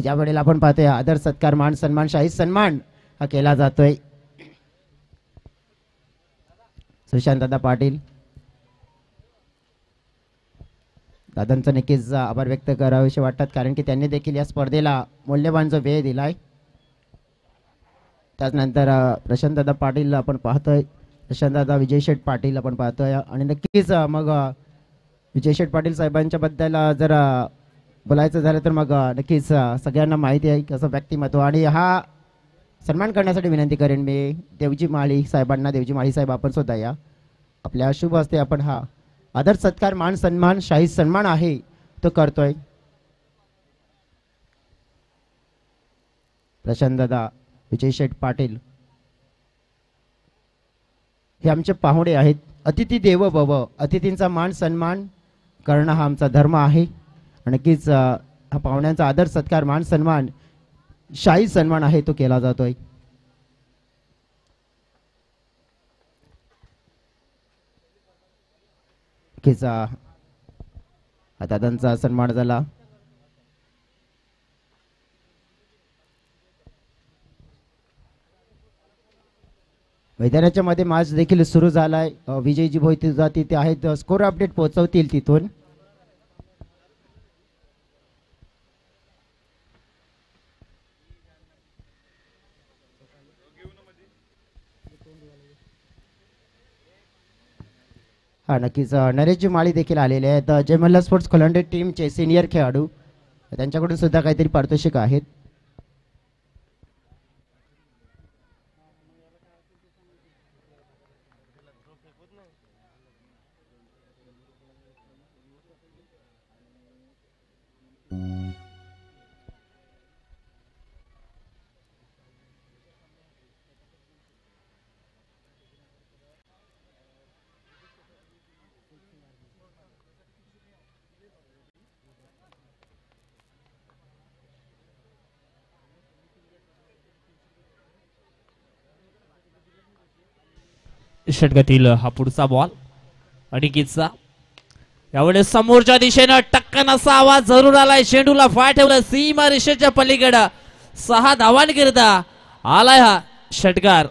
ज्या वेळेला आपण पाहतोय आदर सत्कार मान सन्मान शाही सन्मान हा केला जातोय. सुशांत दादा पाटील दादांचा नक्कीच आभार व्यक्त करावेसे वाटतात, कारण की त्यांनी देखील या स्पर्धेला मौल्यवान जो वेळ दिलाय. त्यानंतर प्रशांत दादा पाटील आपण पाहतोय, प्रशांत दादा विजय शेठ पाटील आपण पाहतोय. आणि नक्कीच मग विजय शेठ पाटील साहेबांच्या बद्दल जर बोलायचं झालं तर मग नक्कीच सगळ्यांना माहिती आहे कसं व्यक्तिमत्व. आणि हा सन्मान करण्यासाठी विनंती करेन मी देवजी माळी साहेबांना. देवजी माळी साहेब आपण सुद्धा या आपल्या शुभ हस्ते आपण हा आदर सत्कार मान सन्मान शाही सन्मान आहे तो करतोय. प्रशांत दादा विजय शेठ पाटील हे आमचे पाहुणे आहेत. अतिथी देवो भव, अतिथींचा मान सन्मान करणं हा आमचा धर्म आहे. नक्कीच हा पाहुण्यांचा आदर सत्कार मान सन्मान शाही सन्मान आहे तो केला जातोय. नक्कीच दादांचा सन्मान झाला. मैदानाच्या मध्ये मॅच देखील सुरू झालाय. विजयजी भोईते तिथे आहेत, स्कोर अपडेट पोहोचवतील तिथून. हा नक्कीच नरेशजी माळी देखील आलेले आहेत. जय मल्हार स्पोर्ट्स खोलांडे टीमचे सिनियर खेळाडू, त्यांच्याकडून सुद्धा काहीतरी पारितोषिक आहेत. षटकातील हा पुढचा बॉल अनिकेतचा. यावेळेस समोरच्या दिशेनं टक्कन असा आवाज जरूर आलाय. चेंडूला फाय ठेवलं सीमा रेषेच्या पलीकडं 6 धावांकरिता आलाय हा षटकार.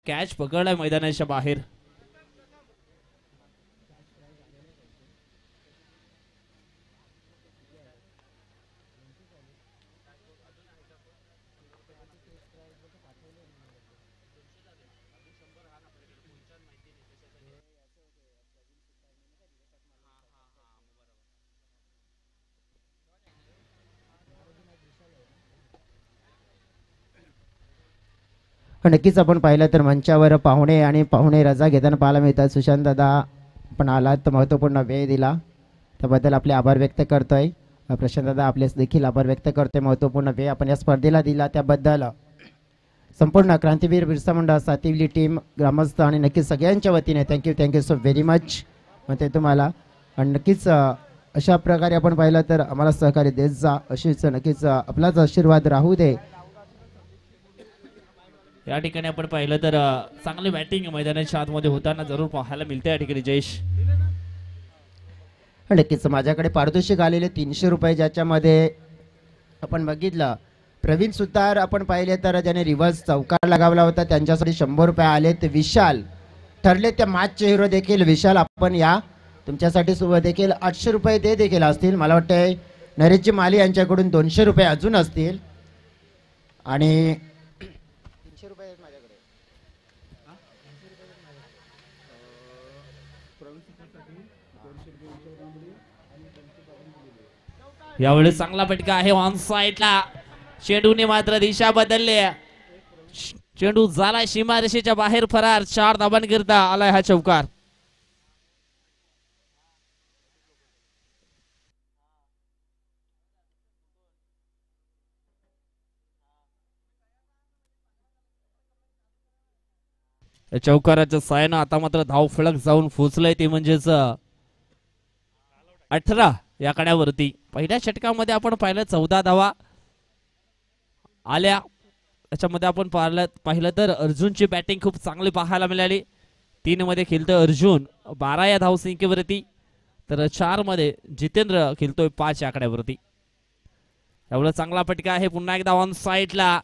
कॅच पकडलाय मैदानाच्या बाहेर. नक्कीच आपण पाहिलं तर मंचावर पाहुणे आणि पाहुणे रजा घेताना पाहायला मिळतात. सुशांत दादा पण आलात, महत्त्वपूर्ण वेळ दिला त्याबद्दल आपले आभार व्यक्त करतोय. प्रशांत दादा आपलेच देखील आभार व्यक्त करतोय. महत्त्वपूर्ण वेळ आपण या स्पर्धेला दिला त्याबद्दल संपूर्ण क्रांतीवीर बिरसा मुंडा सातिवली टीम, ग्रामस्थ आणि नक्कीच सगळ्यांच्या वतीने थँक्यू सो व्हेरी मच म्हणते तुम्हाला. आणि नक्कीच अशा प्रकारे आपण पाहिलं तर आम्हाला सहकार्य देत जा, अशीच नक्कीच आपलाच आशीर्वाद राहू दे. या ठिकाणी आपण पाहिलं तर चांगली बॅटिंग मैदानाच्या आतमध्ये होताना जरूर पाहायला मिळते या ठिकाणी जयेश. नक्कीच माझ्याकडे पारितोषिक आलेले 300 रुपये, ज्याच्यामध्ये आपण बघितलं प्रवीण सुतार आपण पाहिले तर ज्याने रिव्हर्स चौकार लगावला होता त्यांच्यासाठी 100 रुपये आलेत. विशाल ठरले त्या मॅचचे हिरो देखील विशाल, आपण या तुमच्यासाठी सुद्धा देखील 800 रुपये ते देखील असतील. मला वाटतं नरेशजी माली यांच्याकडून 200 रुपये अजून असतील. आणि 300 रुपये माझ्याकडे. यावेळी चांगला फटका आहे ऑन साइडला. चेंडूने मात्र दिशा बदलली. चेंडू झाला सीमारेषेच्या बाहेर फरार. 4 धावांकरिता आलाय हा चौकार. चौकाराच्या सायानं आता मात्र धाव फलक जाऊन पोचलंय ते म्हणजेच 18 या कड्यावरती. पहिल्या षटकामध्ये आपण पाहिलं 14 धावा आल्या. त्याच्यामध्ये आपण पाहिलं तर अर्जुनची बॅटिंग खूप चांगली पाहायला मिळाली. 3 मध्ये खेळतं अर्जुन 12 या धावसंख्येवरती. तर 4 मध्ये जितेंद्र खेळतोय 5 या आकड्यावरती. एवढा चांगला फटका आहे पुन्हा एकदा ऑन साइडला.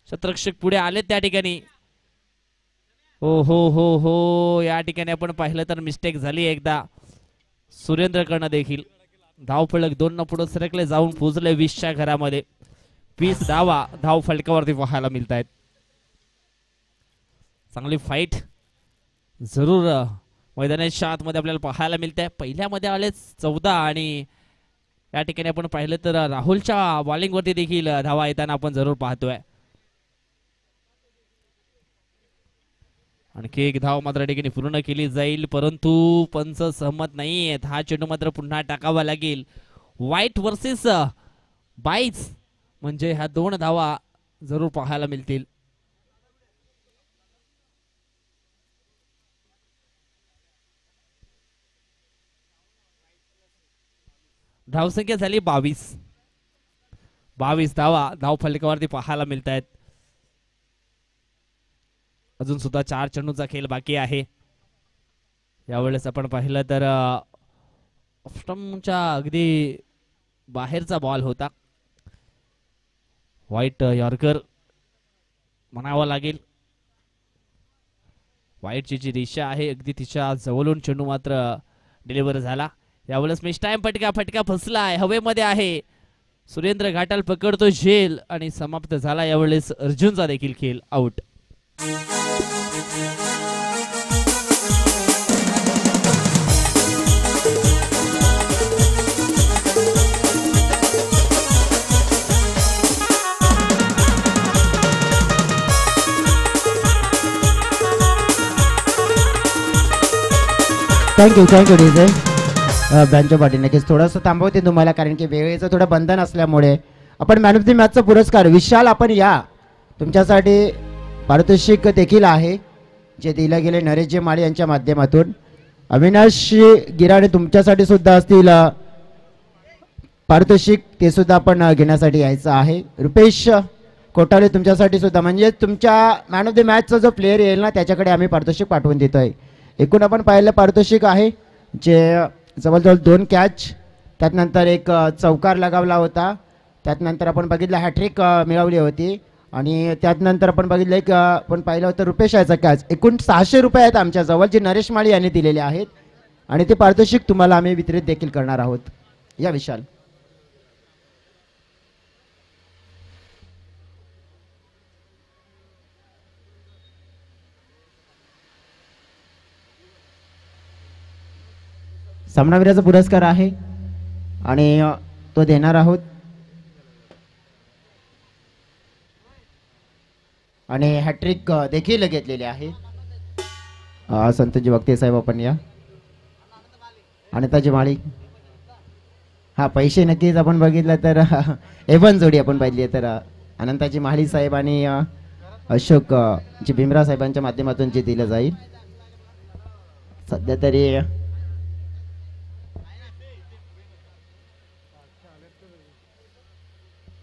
शतरक्षक पुढे आले त्या ठिकाणी. हो हो हो हो या ठिकाणी आपण पाहिलं तर मिस्टेक झाली एकदा सुरेंद्रकडनं देखील. धाव फलक 2 पुढे सरकले जाऊन पोहोचले 20च्या घरामध्ये. 20 धावा धाव फलकावरती पाहायला मिळत आहेत. चांगली फाईट जरूर मैदानाच्या आतमध्ये आपल्याला पाहायला मिळते. पहिल्यामध्ये आले 14 आणि या ठिकाणी आपण पाहिलं तर राहुलच्या बॉलिंगवरती देखील धावा येताना आपण जरूर पाहतोय. आणखी एक धाव मात्र ठिकाणी पूर्ण केली जाईल परंतु पंच सहमत नाहीयेत. हा चेंडू मात्र पुन्हा टाकावा लागेल. व्हाईट वर्सेस बाईज म्हणजे ह्या 2 धावा जरूर पाहायला मिळतील. धावसंख्या झाली 22 धावा धाव फलकावरती पाहायला मिळत आहेत. अजून सुद्धा 4 चेंडूचा खेळ बाकी आहे. यावेळेस आपण पाहिलं तर स्टंपच्या अगदी बाहेरचा बॉल होता. व्हाईट यॉर्कर म्हणावं लागेल. व्हाईटची जी दिशा आहे अगदी तिच्या जवळून चेंडू मात्र डिलिव्हर झाला. यावेळेस मिस टाइम फटका फसलाय हवेमध्ये आहे. सुरेंद्र घाटाल पकडतो झेल आणि समाप्त झाला. यावेळेस अर्जुनचा देखील खेळ आउट. Thank you DJ. बँचच्या पाठी नक्कीच थोडंसं थांबवते तुम्हाला कारण की वेळेचं थोडं बंधन असल्यामुळे. आपण मॅन ऑफ द मॅचचा पुरस्कार विशाल आपण या तुमच्यासाठी पारितोषिक देखील आहे जे दिले गेले नरेशजी माळी यांच्या माध्यमातून. अविनाश गिराडे तुमच्यासाठी सुद्धा असतील पारितोषिक ते सुद्धा आपण घेण्यासाठी यायचं आहे. रुपेश कोटाळे तुमच्यासाठी सुद्धा म्हणजे तुमच्या मॅन ऑफ द मॅचचा जो प्लेअर येईल ना त्याच्याकडे आम्ही पारितोषिक पाठवून देतोय. एकूण आपण पाहिलं पारितोषिक आहे जे जवळजवळ 2 कॅच त्यातनंतर एक चौकार लगावला होता. त्यातनंतर आपण बघितलं हॅट्रिक मिळवली होती आणि त्यातनंतर आपण बघितलं एक आपण पाहिलं होतं रुपेश याचा कॅच. एकूण 600 रुपये आहेत आमच्याजवळ जे नरेश माळी यांनी दिलेले आहेत आणि ते पारितोषिक तुम्हाला आम्ही वितरित देखील करणार आहोत. या विशाल. सामनावीराचा पुरस्कार आहे आणि तो देणार आहोत. आणि हॅट्रिक देखील घेतलेले आहे. संतजी वक्ते साहेब आपण या. अनिताजी माळी. हा पैसे नक्कीच आपण बघितलं तर एवन जोडी आपण पाहिली तर अनंताजी माळी साहेब आणि अशोक जी भीमराव साहेबांच्या माध्यमातून जे दिलं जाईल. सध्या तरी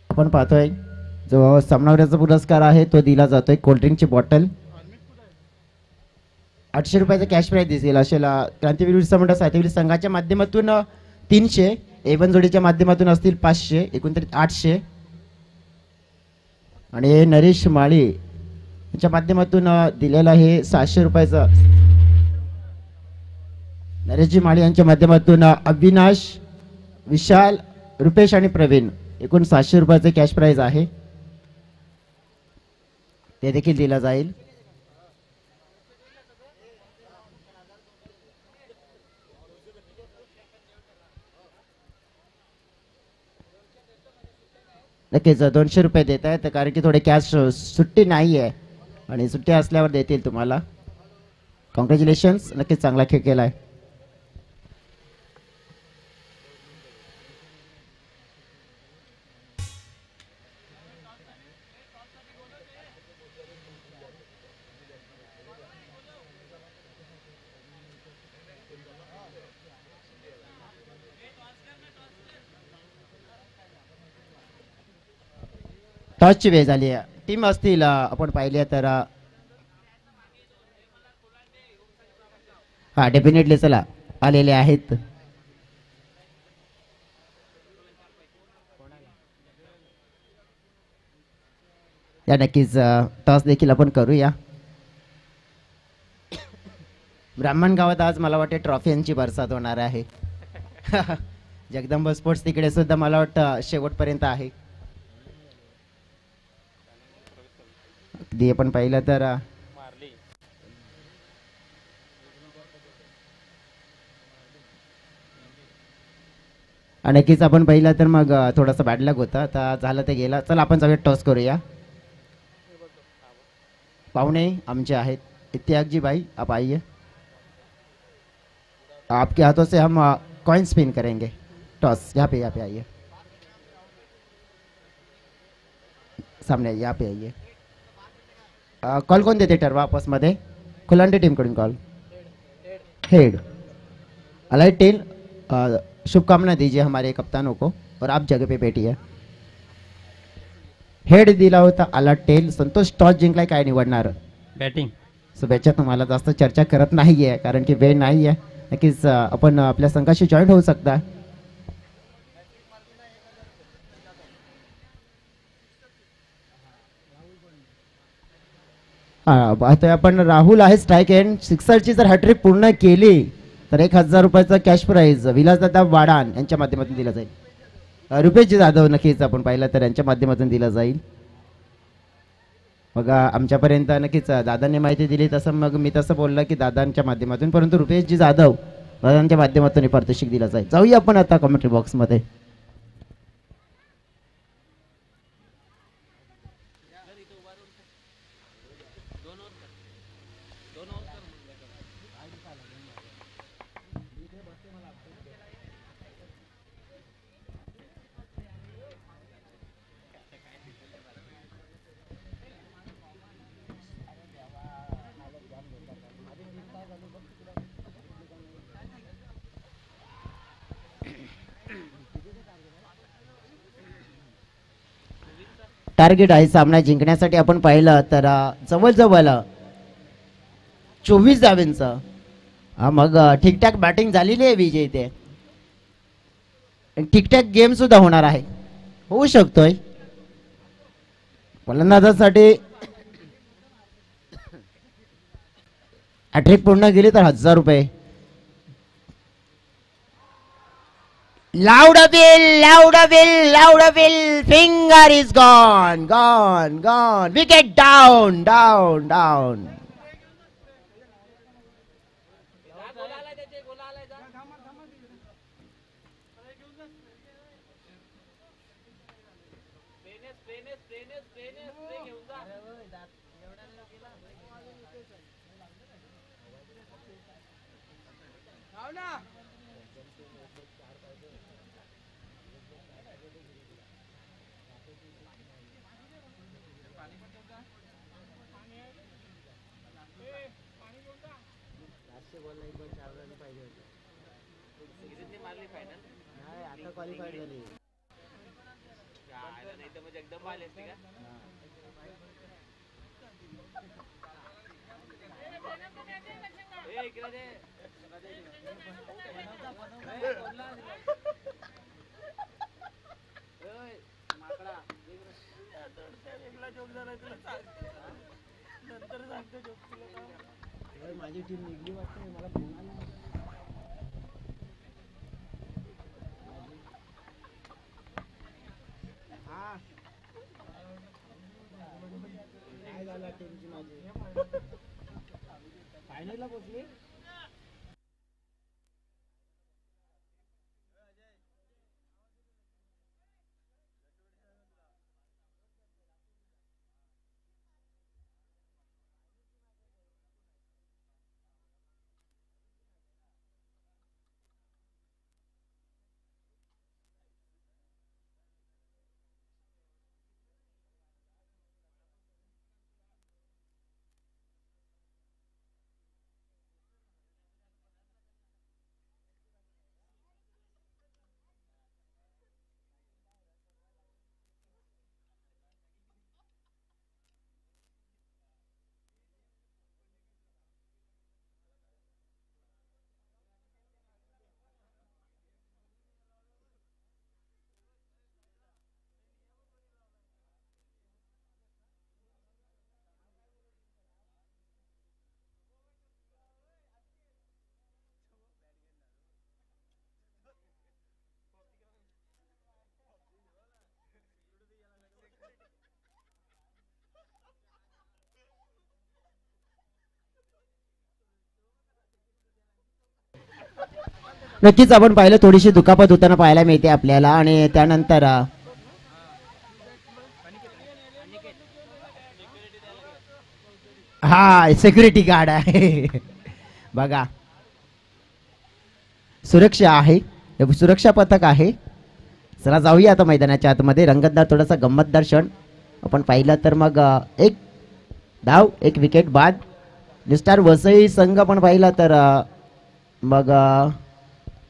आपण पाहतोय जो सामनावीराचा पुरस्कार आहे तो दिला जातोय. कोल्ड्रिंकची बॉटल 800 रुपयाचा कॅश प्राईज दिसेल असेला. क्रांतीवीर बिरसा मुंडा साहित्यवीर संघाच्या माध्यमातून 300 एवन जोडीच्या माध्यमातून असतील 500 एकूण 800 आणि नरेश माळी यांच्या माध्यमातून दिलेला हे 700 रुपयाचा. नरेशजी माळी यांच्या माध्यमातून अविनाश विशाल रुपेश आणि प्रवीण एकूण 700 रुपयाचे कॅश प्राईज आहे ते देखील दिला जाईल. नक्कीच 200 रुपये देत आहेत कारण की थोडे कॅश सुट्टी नाही आहे आणि सुट्टी असल्यावर देतील तुम्हाला. कॉंग्रॅच्युलेशन्स. नक्कीच चांगला खेळ केला आहे. टॉसची वेळ झाली आहे. टीम असतील आपण पाहिले तर हा डेफिनेटली चला आलेले आहेत. या नक्कीच टॉस देखील आपण करूया. ब्राह्मण गावात आज मला वाटते ट्रॉफींची बरसात होणार आहे. जगदंब स्पोर्ट्स तिकडे सुद्धा मला वाटतं शेवटपर्यंत आहे. अगदी आपण पाहिलं तर नक्कीच आपण पाहिलं तर मग थोडासा बॅड लक होता. आता झालं ते गेलं. चला आपण सगळे टॉस करूया. पाहुणे आमचे आहेत इत्याग जी भाई, आप आइए. आपके हाथों से हम कॉइन स्पिन करेंगे. टॉस यहाँ पे आइए. सामने आइए, यहाँ पे आइए. कॉल कौन देते ठरवा आपस मध्ये. खुलांटे टीम कडून कॉल. हेड. अलाइट टेल. शुभकामना दीजिए हमारे कप्तानों को और आप जगह पे बैठिए. हेड दिला होता आला टेल. संतोष टॉस जिंकलाय, काय निवडणार. बॅटिंग. शुभेच्छा. तुम्हाला जास्त चर्चा करत नाहीये कारण की वेळ नाहीये. नक्कीच आपण आपल्या संघाशी जॉईन होऊ शकता. पाहतोय आपण राहुल आहे स्ट्राईक एंड. सिक्सरची जर हॅट्रिक पूर्ण केली तर 1,000 रुपयाचा कॅश प्राईज विलासदादा वाडान यांच्या माध्यमातून दिला जाईल. रुपेश जाधव नक्कीच आपण पाहिलं तर यांच्या माध्यमातून दिला जाईल. बघा आमच्यापर्यंत नक्कीच दादांनी माहिती दिली तसं मग मी तसं बोललं की दादांच्या माध्यमातून, परंतु रुपेशजी जाधव दादांच्या माध्यमातून पारितोषिक दिला जाईल. जाऊया आपण आता कमेंट्री बॉक्समध्ये. टार्गेट आहे सामना जिंकण्यासाठी आपण पाहिलं तर जवळजवळ 24 धावांचं. मग ठीकठाक बॅटिंग झालेली आहे विजय. ते ठीकठाक गेम सुद्धा होणार आहे, होऊ शकतोय. फलंदाजासाठी हॅट्रिक पूर्ण गेली तर 1,000 रुपये. Louder Bill, louder Bill, louder Bill. Finger is gone, gone, gone. Wicket down, down, down. माझी टीम निघली वाटते. मला फोन आला. काय झालं टीमची माझी फायनलला पोहोचली. नक्कीच आपण पाहिलं थोडीशी दुखापत होताना पाहायला मिळते आपल्याला. आणि त्यानंतर हा सिक्युरिटी गार्ड आहे बघा, सुरक्षा आहे, सुरक्षा पथक आहे. चला जाऊया आता मैदानाच्या आतमध्ये. रंगतदार थोडासा गंमतदार क्षण आपण पाहिलं तर मग एक धाव एक विकेट बाद. निस्टार वसई संघ पण पाहिला तर मग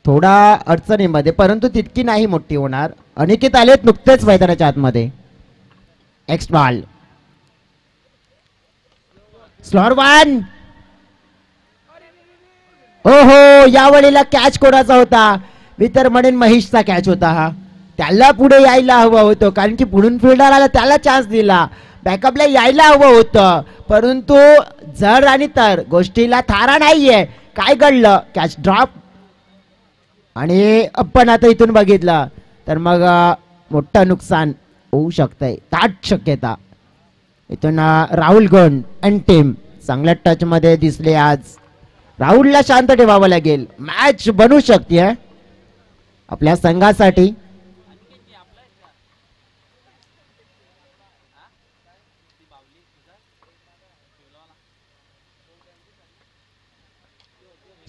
थोडा अडचणीमध्ये, परंतु तितकी नाही मोठी होणार. अनिकेत आलेत नुकतेच मैदानाच्या आतमध्ये. एक्स्ट बॉल स्लॉर वन. ओहो, यावेळेला कॅच कोणाचा होता? मी तर म्हणेन महेशचा कॅच होता हा. त्याला पुढे यायला हवं होतं, कारण की पुढून फिल्डर आला त्याला चान्स दिला, बॅकअपला यायला हवं होतं, परंतु जर आणि तर गोष्टीला थारा नाहीये. काय घडलं? Catch drop. आणि आपण आता इथून बघितलं तर मग मोठं नुकसान होऊ शकतंय, दाट शक्यता. इथून राहुल गण अँड टीम चांगल्या टच मध्ये दिसले आज. राहुलला शांत ठेवावं लागेल, मॅच बनू शकते आपल्या संघासाठी.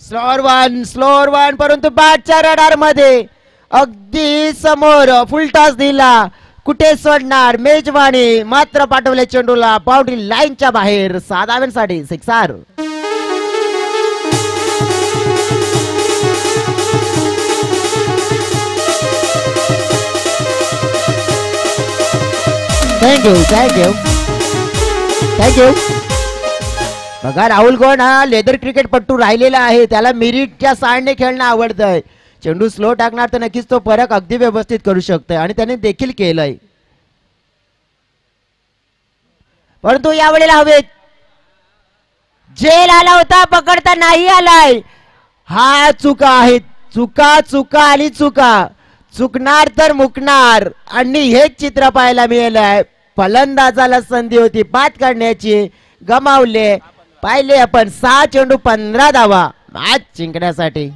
स्लोअर वन, परंतु बॅटच्या रडार मध्ये अगदी समोर फुल टॉस दिला. कुठे सोडणार मेजवानी, मात्र पाठवले चेंडूला बाउंड्री लाईनच्या बाहेर. 6 धावांसाठी सिक्सर. थँक्यू. बघा, राहुल गौड हा लेदर क्रिकेटपट्टू राहिलेला आहे, त्याला मिरिटच्या साडने खेळणं आवडतंय. चेंडू स्लो टाकणार तर नक्कीच तो फरक अगदी व्यवस्थित करू शकतोय, आणि त्याने देखील केलंय. परंतु यावेळेला हवेत जेल आला होता, पकडता नाही आलाय. हा चुका आहेत, चुका आणि चुका. चुकणार तर मुकणार, आणि हेच चित्र पाहायला मिळालंय. फलंदाजाला संधी होती बाद काढण्याची, गमावले. पाहिले आपण 6 चेंडू 15 धावा मॅच जिंकण्यासाठी.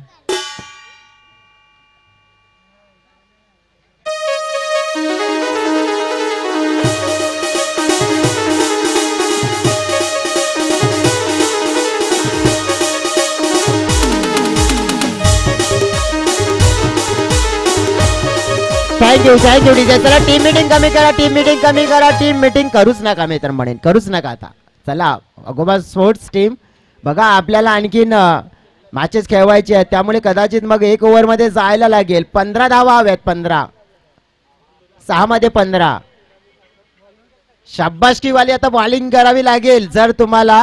Thank you DJ. चला टीम मीटिंग कमी करा. टीम मीटिंग करूच नका, मी तर म्हणेन करूच नका आता. चला अगोबा स्पोर्ट्स टीम, बघा आपल्याला आणखीन मॅचेस खेळवायचे आहेत, त्यामुळे कदाचित मग 1 ओव्हर मध्ये जायला लागेल. 15 धावा हव्यात, 15. 6 मध्ये 15. शाबासकीवाली आता बॉलिंग करावी लागेल जर तुम्हाला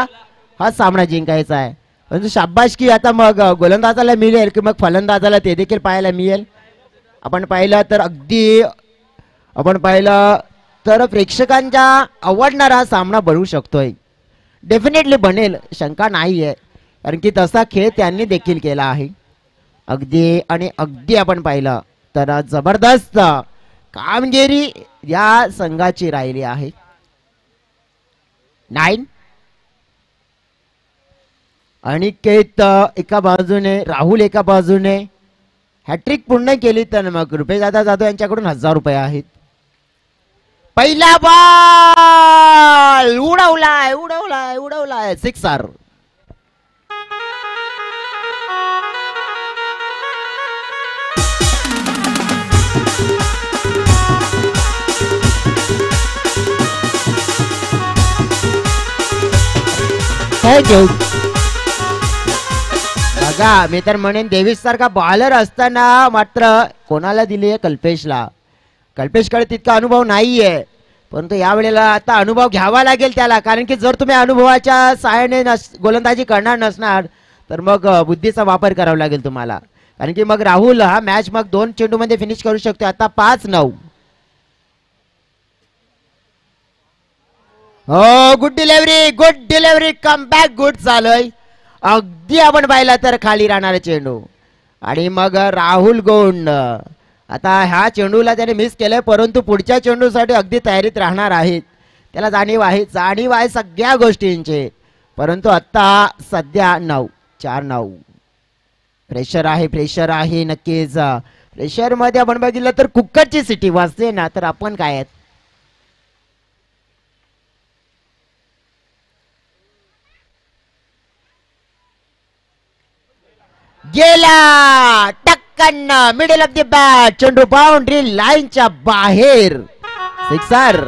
हा सामना जिंकायचा आहे. परंतु शाबासकी आता मग गोलंदाजाला मिळेल की मग फलंदाजाला, ते देखील पाहायला मिळेल. आपण पाहिलं तर प्रेक्षकांच्या आवडणारा हा सामना बनवू शकतोय. डेफिनेटली बनेल, शंका नाहीये, कारण की तसा खेळ त्यांनी देखील केला आहे. अगदी आपण पाहिलं तर जबरदस्त कामगिरी या संघाची राहिली आहे. 9. अनिकेत एका बाजूने, राहुल एका बाजूने. हॅट्रिक पूर्ण केली तर मग रुपेशदादा जाधव यांच्याकडून 1000 रुपये आहेत. पहिला बॉल उडवलाय सिक्सर. थँक्यू. बघा, मी तर म्हणेन देवीस सारखा बॉलर असताना मात्र कोणाला दिली आहे? कल्पेशला. कल्पेशकडे तितका अनुभव नाहीये, परंतु यावेळेला आता अनुभव घ्यावा लागेल त्याला, कारण की जर तुम्ही अनुभवाच्या सहाय्याने गोलंदाजी करणार नसणार तर मग बुद्धीचा वापर करावा लागेल तुम्हाला, कारण की मग राहुल हा मॅच मग 2 चेंडू मध्ये फिनिश करू शकतो. आता 5-9. हो, good delivery, come back good झालंय. अगदी आपण पाहिला तर खाली राहणारा चेंडू, आणि मग राहुल गोंड आता ह्या चेंडूला त्याने मिस केलंय, परंतु पुढच्या चेंडूसाठी अगदी तयारीत राहणार आहेत. त्याला जाणीव आहे सगळ्या गोष्टींचे. परंतु आता सध्या 9-4-9 प्रेशर आहे नक्कीच. प्रेशर मध्ये आपण बघितलं तर कुकरची सिटी वाजते ना, तर आपण काय आहेत. गेला टक्कन मिडल ऑफ द बॅट, चेंडू बाउंड्री लाईनच्या बाहेर. सिक्सर.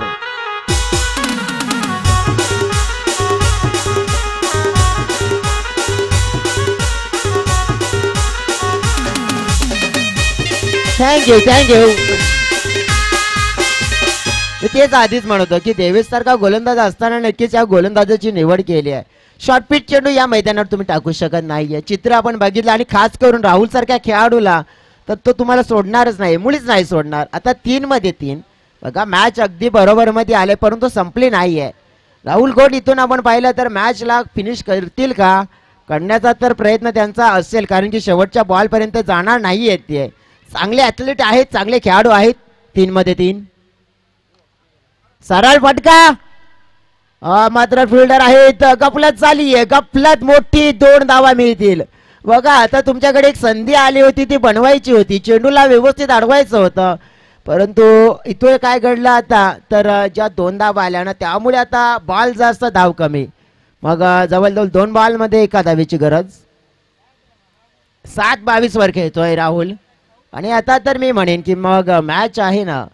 थँक्यू. तेच आधीच म्हणतो की देवेश सारखा गोलंदाज असताना नक्कीच या गोलंदाजाची निवड केली आहे. शॉर्टपिच चेंडू या मैदानावर तुम्ही टाकू शकत नाहीये. चित्र आपण बघितलं आणि खास करून राहुल सारख्या खेळाडूला तर तो तुम्हाला सोडणारच नाही, मुळीच नाही सोडणार. आता 3 मध्ये 3 बघा, मॅच अगदी बरोबर मध्ये आले परंतु संपली नाहीये. राहुल गोड इथून आपण पाहिलं तर मॅचला फिनिश करतील का, करण्याचा तर प्रयत्न त्यांचा असेल, कारण की शेवटच्या बॉल पर्यंत जाणार नाहीये. ते चांगले ऍथलीट आहेत, चांगले खेळाडू आहेत. 3 मध्ये 3 सरळ फटका. मात्र फिल्डर आहेत, गफलत झाली आहे, गफलत. मोठी 2 धावा मिळतील. बघा आता तुमच्याकडे एक संधी आली होती, ती बनवायची होती, चेंडूला व्यवस्थित अडवायचं होतं, परंतु इथं काय घडलं आता तर ज्या 2 धावा आल्या ना त्यामुळे आता बॉल जास्त, धाव कमी. मग जवळजवळ 2 बॉल मध्ये 1 धावेची गरज. 7-22 वर खेळतोय राहुल. आणि आता तर मी म्हणेन की मग मॅच आहे ना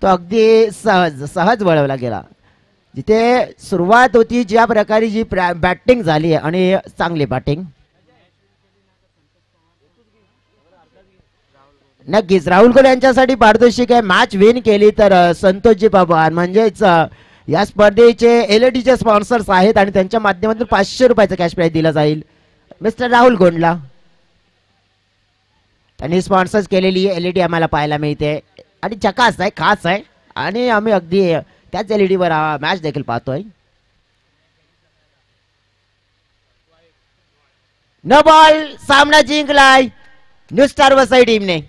तो अगदी सहज वळवला गेला. जिथे सुरुवात होती, ज्या प्रकारे जी बॅटिंग झाली आणि चांगली बॅटिंग. नक्कीच राहुल कोल यांच्यासाठी पारितोषिक आहे. मॅच विन केली तर संतोषजी पवार म्हणजेच या स्पर्धेचे एलईडीचे स्पॉन्सर्स आहेत आणि त्यांच्या माध्यमातून 500 रुपयाचा कॅश प्राइज दिला जाईल मिस्टर राहुल गोंडला. त्यांनी स्पॉन्सर्स केलेली एलईडी आम्हाला पाहायला मिळते आणि झकास आहे, खास आहे आणि आम्ही अगदी त्याच एलईडी वर मॅच देखील पाहतोय. नो बॉल, सामना जिंकलाय न्यू स्टार वसई टीमने.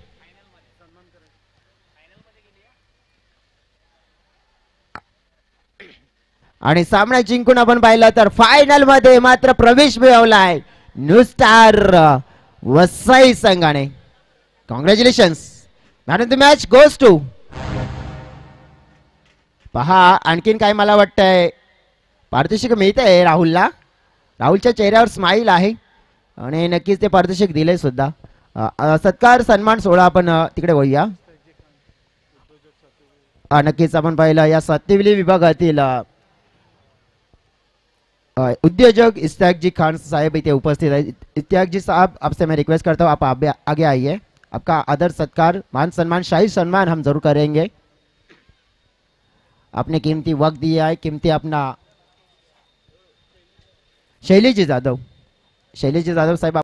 आणि सामना जिंकून आपण पाहिलं तर फायनल मध्ये मात्र प्रवेश मिळवलाय न्यू स्टार वसई संघाने. Congratulations. Man of the match goes to. पहा आणखीन काय मला वाटतंय पारितोषिक मिळतंय राहुलला. राहुलच्या चेहऱ्यावर स्माईल आहे आणि नक्कीच ते पारितोषिक दिले सुद्धा. सत्कार सन्मान सोहळा आपण तिकडे वळूया. नक्कीच आपण पाहिलं या सत्यविली विभागातील उद्योजक इस्ताक जी खान साहब इतने उपस्थित है. इस्ताक जी साहब आपसे मैं रिक्वेस्ट करता हूँ आप आगे आइए. आपका आदर सत्कार मान सम्मान शाही सम्मान हम जरूर करेंगे. आपने कीमती वक्त दिया है, कीमती अपना. शैलेश जी जाधव साहब